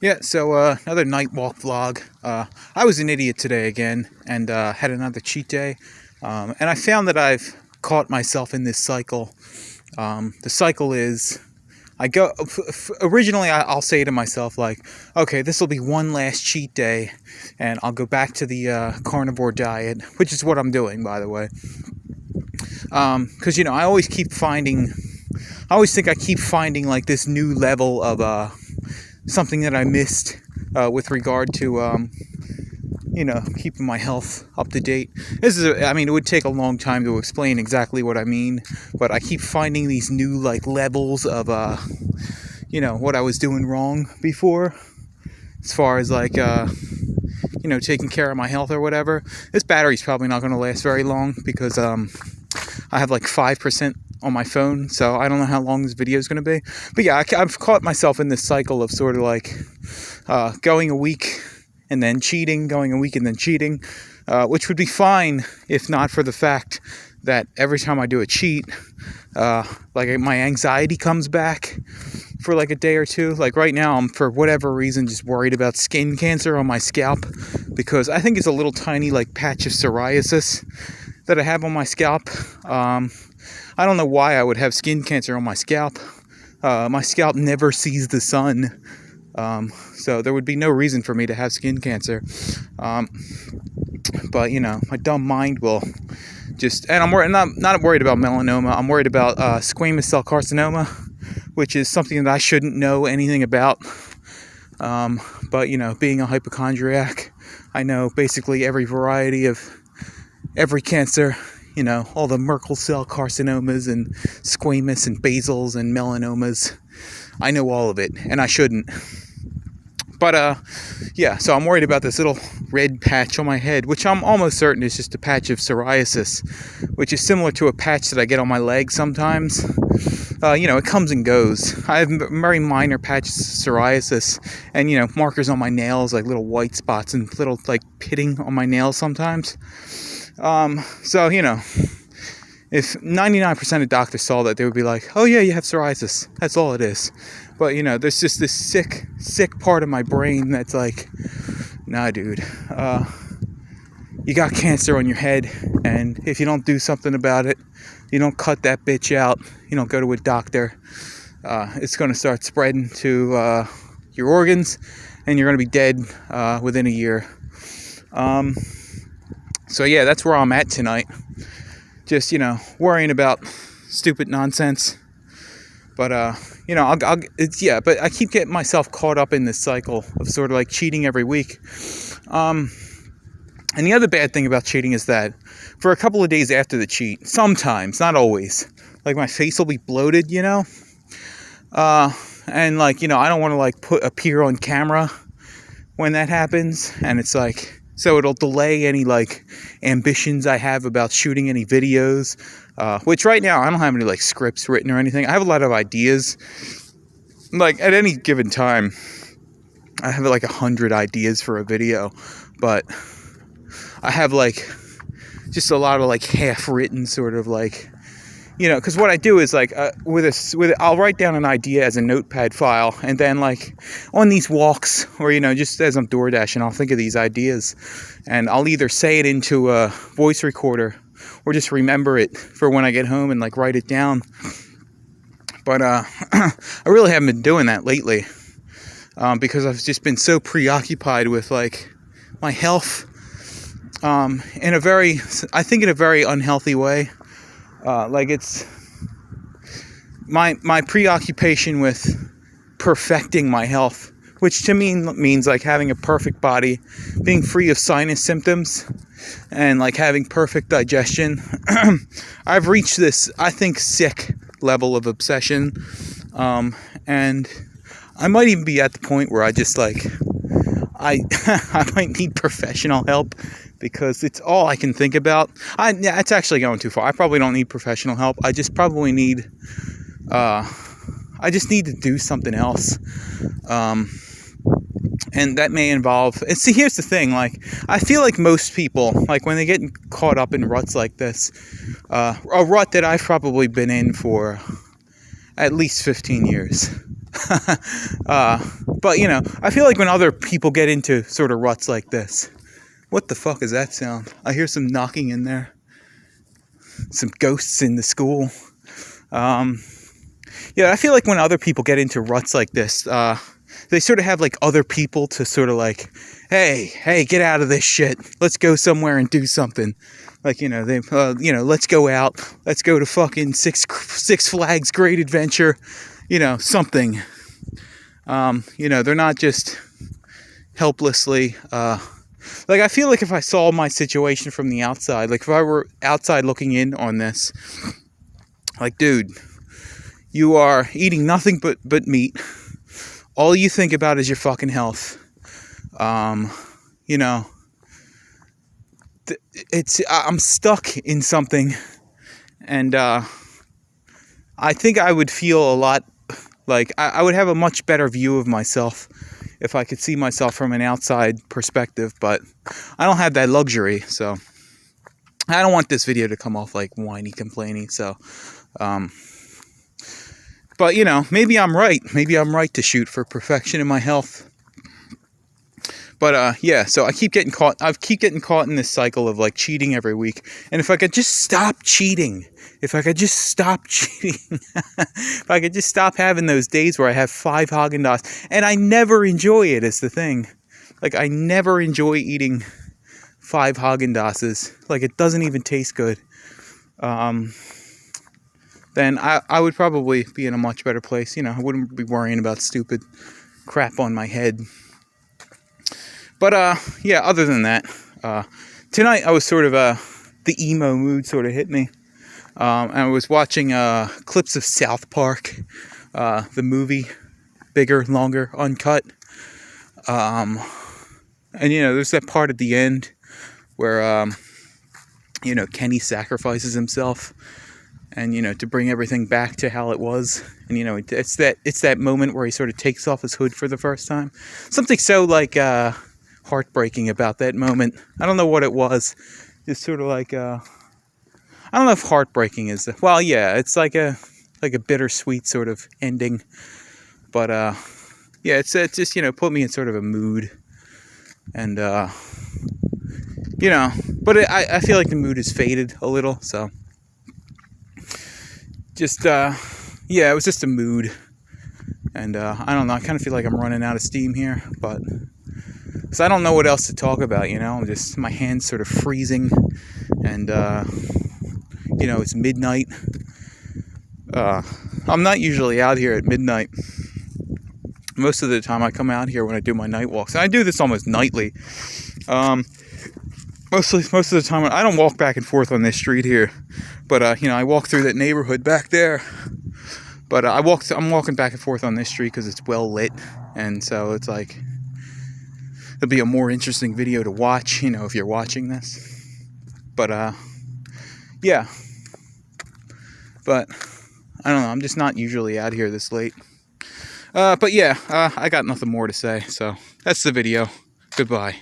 Yeah, so another night walk vlog. I was an idiot today again and had another cheat day. And I found that I've caught myself in this cycle. The cycle is I go originally I'll say to myself like, okay, this will be one last cheat day and I'll go back to the carnivore diet, which is what I'm doing, by the way. Because I always think I keep finding like this new level of something that I missed with regard to keeping my health up to date. It would take a long time to explain exactly what I mean, but I keep finding these new like levels of what I was doing wrong before, as far as like taking care of my health or whatever. This battery's probably not going to last very long because I have like 5% on my phone, so I don't know how long this video is going to be. But yeah, I've caught myself in this cycle of sort of like going a week and then cheating, going a week and then cheating, which would be fine if not for the fact that every time I do a cheat, like my anxiety comes back for like a day or two. Like right now, I'm for whatever reason just worried about skin cancer on my scalp, because I think it's a little tiny like patch of psoriasis that I have on my scalp. I don't know why I would have skin cancer on my scalp. My scalp never sees the sun. So there would be no reason for me to have skin cancer. But my dumb mind will just, and I'm worried, not worried about melanoma. I'm worried about squamous cell carcinoma, which is something that I shouldn't know anything about. But being a hypochondriac, I know basically every variety of every cancer. All the Merkel cell carcinomas and squamous and basals and melanomas. I know all of it, and I shouldn't. But, yeah, so I'm worried about this little red patch on my head, which I'm almost certain is just a patch of psoriasis, which is similar to a patch that I get on my leg sometimes. It comes and goes. I have very minor patches of psoriasis and, markers on my nails, like little white spots and little, like, pitting on my nails sometimes. So, if 99% of doctors saw that, they would be like, oh yeah, you have psoriasis. That's all it is. But, there's just this sick part of my brain that's like, nah, dude, you got cancer on your head, and if you don't do something about it, you don't cut that bitch out, you don't go to a doctor, it's going to start spreading to your organs, and you're going to be dead within a year. So yeah, that's where I'm at tonight. Just, worrying about stupid nonsense. But, but I keep getting myself caught up in this cycle of sort of like cheating every week. And the other bad thing about cheating is that for a couple of days after the cheat, sometimes, not always, like my face will be bloated, and like, I don't want to like appear on camera when that happens. And it's like, so it'll delay any like ambitions I have about shooting any videos, which right now I don't have any like scripts written or anything. I have a lot of ideas. Like at any given time, I have like 100 ideas for a video, but I have like just a lot of like half written sort of like, because what I do is like I'll write down an idea as a notepad file, and then like on these walks or just as I'm door dashing, I'll think of these ideas, and I'll either say it into a voice recorder or just remember it for when I get home and like write it down. But I really haven't been doing that lately, because I've just been so preoccupied with like my health, in a very unhealthy way. Like it's my preoccupation with perfecting my health, which to me means like having a perfect body, being free of sinus symptoms, and like having perfect digestion. I've reached this, I think, sick level of obsession, and I might even be at the point where I just like I might need professional help, because it's all I can think about. It's actually going too far. I probably don't need professional help. I just probably need, I just need to do something else. And that may involve, and see, here's the thing, like, I feel like most people, like, when they get caught up in ruts like this, a rut that I've probably been in for at least 15 years. But, you know, I feel like when other people get into sort of ruts like this, what the fuck is that sound? I hear some knocking in there. Some ghosts in the school. Yeah, I feel like when other people get into ruts like this, they sort of have like other people to sort of like, hey, get out of this shit. Let's go somewhere and do something. Like, you know, let's go out. Let's go to fucking Six Flags Great Adventure. You know, something. You know, they're not just helplessly, like, I feel like if I saw my situation from the outside, like if I were outside looking in on this, like, dude, you are eating nothing but meat. All you think about is your fucking health. You know, I'm stuck in something, and I think I would feel a lot, like, I would have a much better view of myself if I could see myself from an outside perspective, but I don't have that luxury, so I don't want this video to come off like whiny complaining, so, but, you know, maybe I'm right. Maybe I'm right to shoot for perfection in my health. But, yeah, so I keep getting caught in this cycle of, like, cheating every week. And if I could just stop cheating, if I could just stop having those days where I have 5 Haagen-Dazs, and I never enjoy it, is the thing. Like, I never enjoy eating 5 Haagen-Dazs. Like, it doesn't even taste good. Then I would probably be in a much better place. You know, I wouldn't be worrying about stupid crap on my head. But, yeah, other than that, tonight I was sort of, the emo mood sort of hit me. And I was watching, clips of South Park, the movie, bigger, longer, uncut. And, you know, there's that part at the end where, you know, Kenny sacrifices himself, and, you know, to bring everything back to how it was. And, you know, it's that moment where he sort of takes off his hood for the first time. Something so, like, heartbreaking about that moment. I don't know what it was. Just sort of like, I don't know if heartbreaking is well, yeah, it's like a bittersweet sort of ending. But, yeah, it's just, you know, put me in sort of a mood. And, you know, but I feel like the mood has faded a little, so. Just, yeah, it was just a mood. And, I don't know, I kind of feel like I'm running out of steam here, but, so I don't know what else to talk about, you know, just my hands sort of freezing, and, you know, it's midnight. I'm not usually out here at midnight. Most of the time I come out here when I do my night walks, and I do this almost nightly. Most of the time I don't walk back and forth on this street here, but, you know, I walk through that neighborhood back there. But I'm walking back and forth on this street because it's well lit, and so it's like, it'll be a more interesting video to watch, you know, if you're watching this. But, yeah. But, I don't know, I'm just not usually out here this late. But yeah, I got nothing more to say, so that's the video. Goodbye.